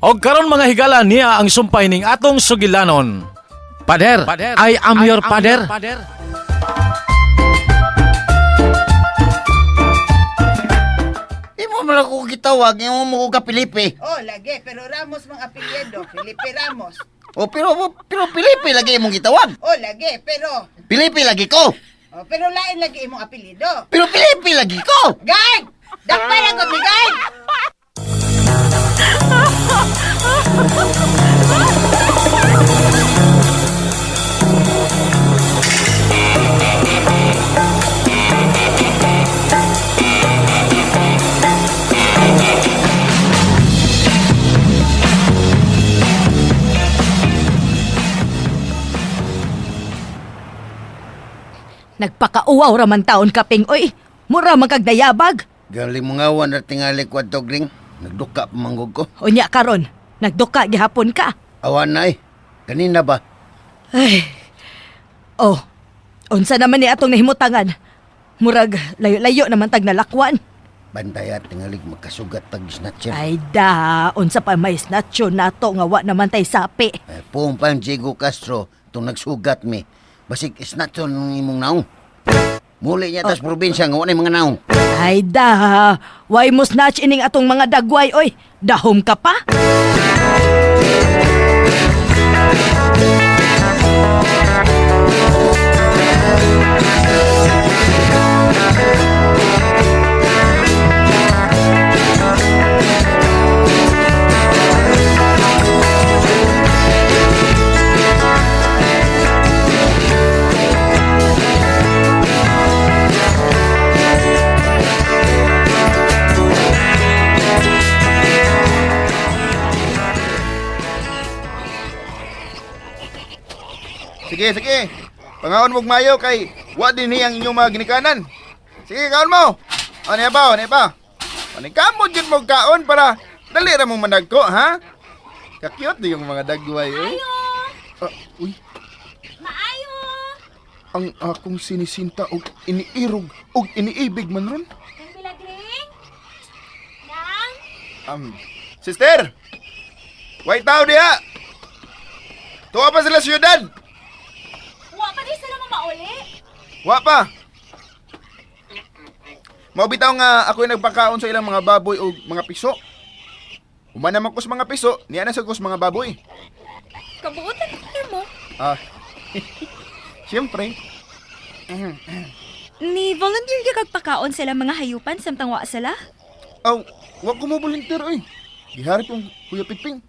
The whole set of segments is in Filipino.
Og karon mga higala niya ang sumpay ning atong sugilanon. Pader, I am your pader. Imo man ako gitawag, imo mo ko ka Felipe. Oh, lagi. Pero Ramos mang apelyido. Felipe Ramos. O pero Felipe lagi imong gitawag. Oh, lagi. Pero... Felipe lagi ko. Oh, pero lain lagi imong apelyido. Pero Felipe lagi ko. Guard! Dakpay lang ko, guard! Nagpakauaw raman taon kaping, oy. Mura magkagdayabag. Gali mo nga wan na tingali ko at togring. Nagduka pa manggog ko. Unya karon, nagduka gihapon ka. Awan na eh. Kanina ba? Ay. Oh, unsa naman ni atong nahimutangan? Murag layo-layo naman tag nalakwan. Bantay at tingali magkasugat tag snatcher. Ay da, unsa pa may snatcho nato nga wa naman tay sapi. Pumpang Diego Castro itong nagsugat mi. Basig snatcher ng imong naong. Muli niya tas probinsya nga wala mga naong. Ay da, why mo snatch ining atong mga dagway, oy? Dahom ka pa? Sige. Pangaon mong mayo kay wa din hiyang inyong mga ginikanan. Sige, kaon mo. Ano ba? Ano kamot yun mong kaon para dali ra mong managko, ha? Kakyot din yung mga dagway, eh. Uy. Maayo! Ang akong sinisinta og iniirog og iniibig man ron. Ang bilagring? Nang? Sister! White tao diha! Tuwa pa sila siyudad! Wa pa di sila mamauli? Wa pa! Maubitaw nga ako'y nagpakaon sa ilang mga baboy o mga piso. Uman naman ko sa mga piso, niya na sa ko sa mga baboy. Kabuotan mo. Siyempre. Ni volunteer ka kagpakaon sila mga hayupan samtang wa sila? Aw, wa ko mo volunteer, oy. Giharap yung Kuya Pigping.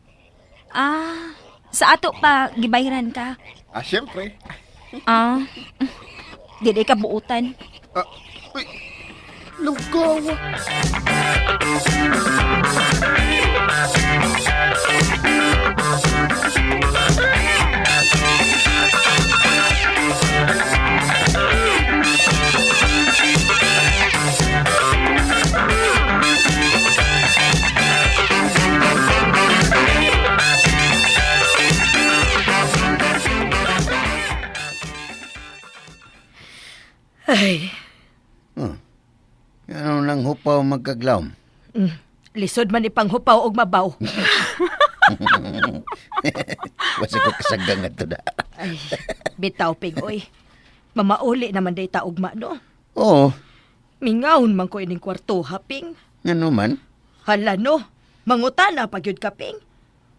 Sa ato pa gibayran ka. Siyempre. Dili ka buutan. Uy, lugawa. Ay, Ano nang hupaw magkaglaw? lisod man ipanghupaw og mabaw. Basta ko kasagang nga to da. Ay, bitaw ping, oy. Mamauli naman day taugma, no? Oo, Mingawon man ko ining kwarto, haping. nga naman. Hala, no? Mangutana pa gyud ka, ping.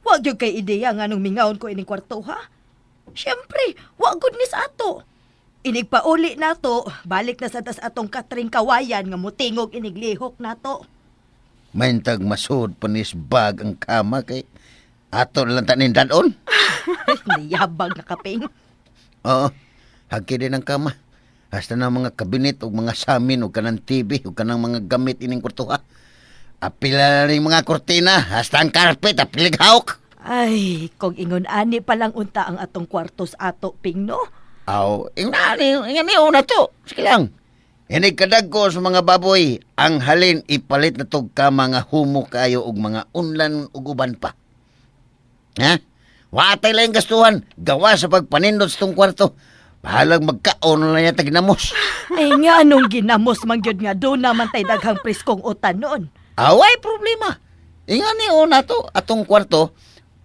Wag gyud kay ideya nga nung mingawon ko ining kwarto, ha? Siyempre, wag gud ni sa ato. Inig pauli nato, balik na sa tas atong katring kawayan nga mutingog inig lihok nato. Maintag masud panis bag ang kama kay ato lang tanin danon. Niyabag na kaping. Oo, hagi din ang kama. Hasta na mga kabinet o mga samin o kanang TV o kanang mga gamit ining kurtuha. Apila na rin mga kortina, hasta ang carpet, apilig hawk. Ay, kung ingon ani palang unta ang atong kwartos ato, ping, no? Aw, ingani una to. Sige lang. Inig kadag ko sa mga baboy, ang halin ipalit na tog ka mga humo kayo og mga unlan ug uban pa. Ha? Watay lang gastuhan, gawa sa pagpanindot sa tong kwarto. Bahalag magkaon na niya taginamos. Ay nga anong ginamos man gyud nga doon naman tay daghang preskong utan noon. Away problema. Inga ni una to, atong kwarto,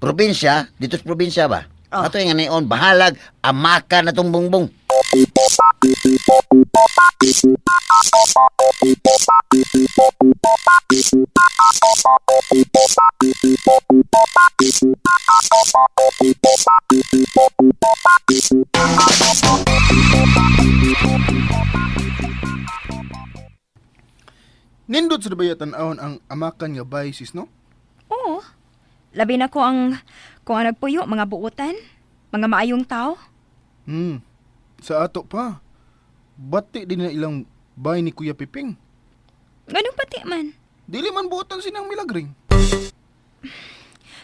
probinsya, dito sa probinsya ba? Oh. Ato inga ni on, bahalag, amaka na tong bungbong. Nindot sa bayatan ahon ang amakan nga bay, sis, no? Oo. Labi na ko ang kung ang nagpuyo, mga buutan, mga maayong tao. Sa ato pa. Bati din na ilang bay ni Kuya Piping. Ganun pati man. Dili man buotan sinang milagring.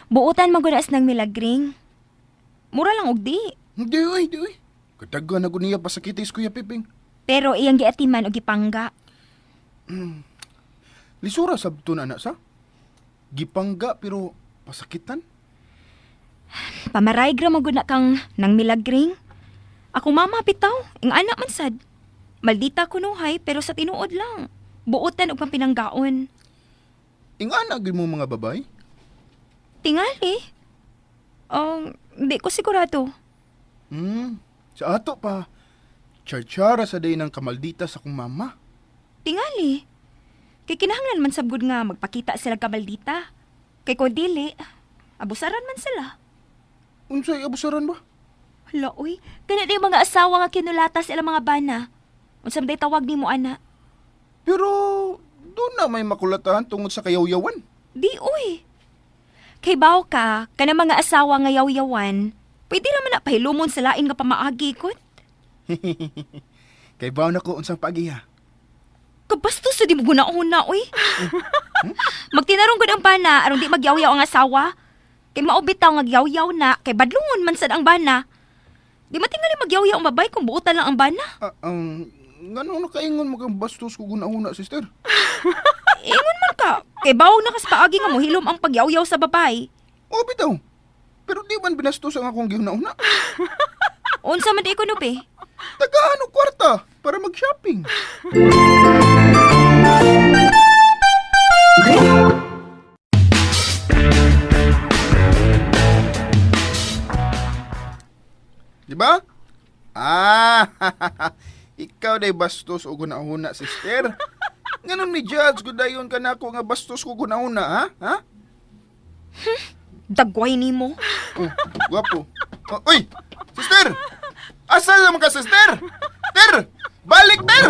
Buutan magunas ng milagring. Mura lang og di. Di oy. Kataga na niya pasakitis Kuya Piping. Pero iyang giatiman o gipangga. Lisura sabto na sa? Gipangga pero pasakitan? Pamaray gra maguna kang nang milagring. Ako mama bitaw, ing anak man sad. Maldita kunuhay pero sa tinuod lang. Buutan og pampinanggaon. Ingana gid mo mga babay? Tingali. Di ko sigurado. Sa ato pa. Charchara sa day ng kamaldita sa kong mama. Tingali. Kay kinahanglan man sabgud nga magpakita sila kabaldita. Kay ko dili, abusaran man sila. Unsay abusaran ba? Hala, uy. Kana di mga asawa nga kinulata sa ilang mga bana. Unsam day tawag ni mo, ana? Pero doon na may makulatahan tungod sa kayawyawan. Di, uy. Kay baw ka, kana mga asawa nga yaw-yawan, pwede naman na pahilumon sa lain nga pamaagi kot. Kay baw na ko unsang pagiha. Kabastos sa di mo guna-una, uy. Magtinarong gud ang bana, aron di magyaw-yaw ang asawa. Kay maubitaw nga yaw-yaw na, kay badlungon man sad ang bana. Di matingali magyaw-yaw ang babay kung buutan lang ang bana. Ngano na kaingon mo kang bastos ko guna-una, sister? Ingon man ka, kay bawag na kas paagi nga mohilom ang pagyaw-yaw sa babay. O, bitaw. Pero di man binastos ang akong gihuna-una. Unsa man di ko nupi? Tagaan og kwarta para mag-shopping. Di ba? Ikaw day bastos o gunahuna, sister. Nganon ni Judge, gudayon ka na ako nga bastos ko gunahuna, ha? Dagway ni mo. Guwapo. Uy! Sister! Asal naman ka, sister? Ter! Balik, ter!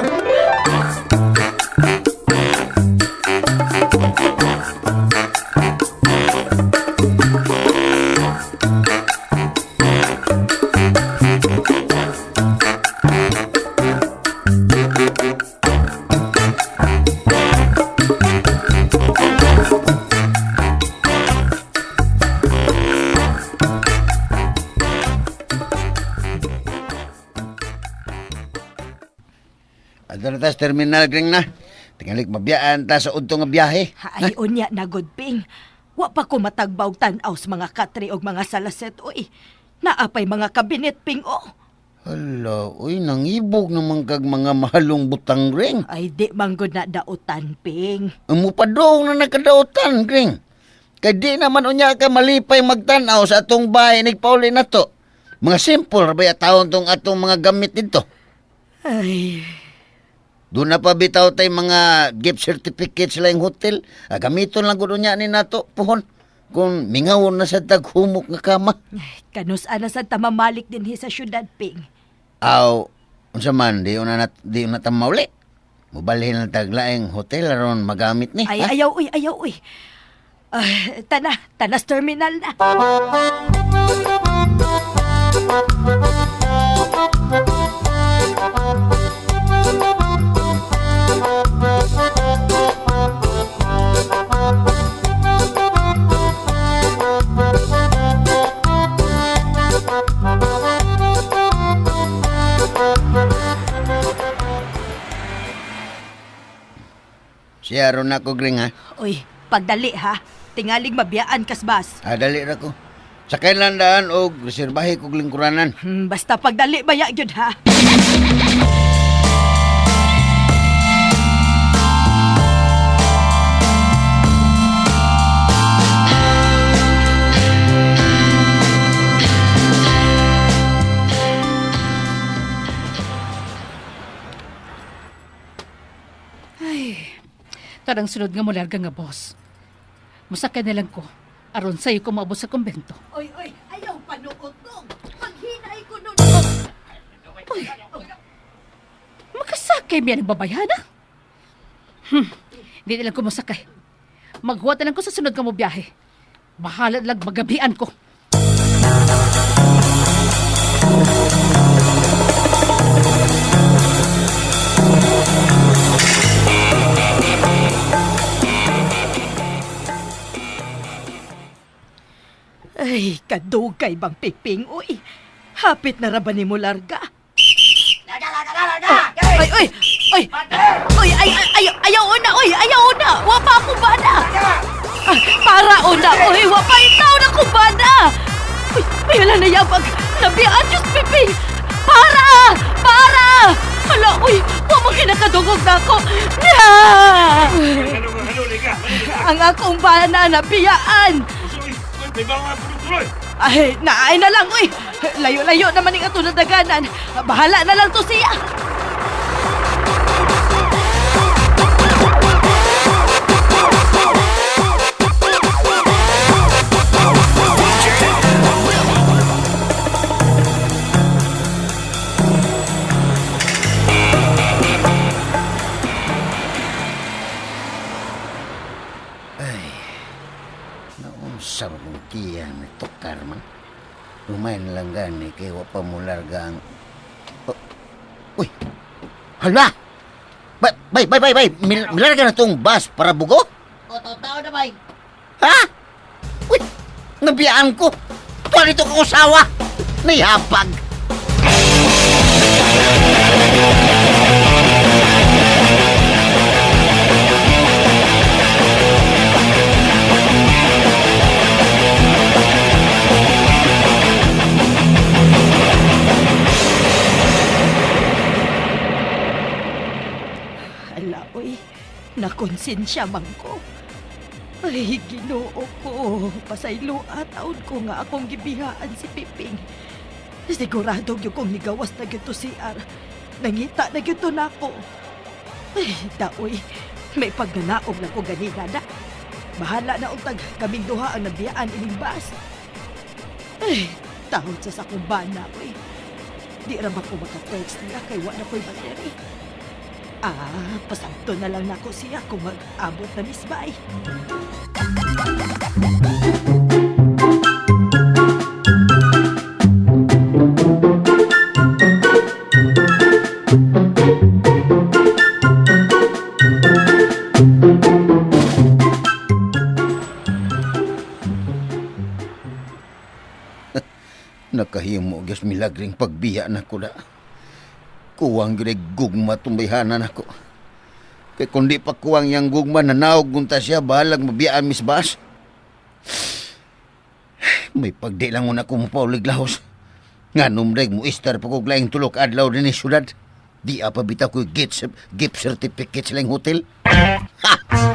Adto na ta sa terminal, Gring na. Tingali mabiyaan ta sa udto nga biyahe. Ay, unya na Ping. Wa pa ko matagbaw tanaw sa mga katri og mga salaset, oy. Naapay mga kabinet, Ping, oh. Hala, uy, nangibog naman kag mga mahalong butang, Gring. Ay, di manggod na dautan, Ping. Umupadong na nakadautan, Gring. Kay di naman unya ka malipay magtanaw sa atong bahay nigpauli na to. Mga simple ba taon tong atong mga gamit dito. Ay, Doon na pa bitaw tay mga gift certificate sa laing hotel. Gamiton lang gud unya ni nato puhon. Kung mingawon na sa taghumok nga kama. kanus ana sa tamamalik din sa syudad, Ping. Aw, unsa man di una ta mauli. Mubalhin na taglaing hotel aron magamit ni. Ay, ha? ayaw, uy, ayaw, uy. Tanas terminal na. Siya ron ako, Gring, ha? Uy, pagdali ha. Tingalig mabiyaan kasbas. Dali ra ko. Sakay lang daan og reserbahe kog lingkuranan. Basta pagdali baya gyud ha. Kanang sunod nga mo larga nga boss. Musakay na lang ko. Aron sa'yo ko maabot sa kumbento. Oy, ayaw panuot dong. Maghinay ko nun. Uy, makasakay miya ng babayana? Hindi na lang ko masakay. Maghuwat na lang ko sa sunod nga mo biyahe. Bahala lang magabian ko. Ay, kadugay bang piping, uy. Hapit na raban ni mo larga. Ayaw una, uy, ayaw una. Wapa ako bana. Para una, uy, wapa ikaw na ko bana. Uy, wala na yabag. Nabiyaan, Diyos piping. Para! Hala, uy, huwag mo kinakadungog na ako. Ang akong bana, nabiyaan. Ay, naay na lang, uy. Layo-layo naman yung atulad daganan. Bahala na lang to siya. Naunsa mong kiyan ito, Carmen. Lumayan lang gani kay wapa mo larga ang... Uy! Hala! Bay! Milarga na tong bus para bugo? Totoo na, bay. Ha? Uy! Nabiyaan ko! Tuwa nito kong usawa! Nayapag! Ala, uy. Nakonsensya man ko. Ay, Ginoo ko. Pasayloa taon ko nga akong gibihaan si Piping. Sigurado yung kong nigawas na gito si Ar. Nangita na gito na ako. Ay, daoy. May pagnanaog na ko ganina na. Bahala na untag kaming duha ang nabiyaan ining bus. Ay, tahon sa sakumbana, uy. Di ra ba ko makatext nila kay wala ko'y battery. Pasabto na lang nako siya kung mag-abot na misbay. Nakahimo gyud milagring pagbiya na ko na. Kuwang gyud gugma tumbayhanan ako. Kay kundi pa kuwang yang gugma nanaog gunta siya bahalag mabiyaan Miss Bas. May pagdi lang una ko mapaulig lahos. Nga numreg mo istar pa kog laing tulok adlaw din ni syudad. Di apa bitaw ko gift certificate sa laing hotel. Ha!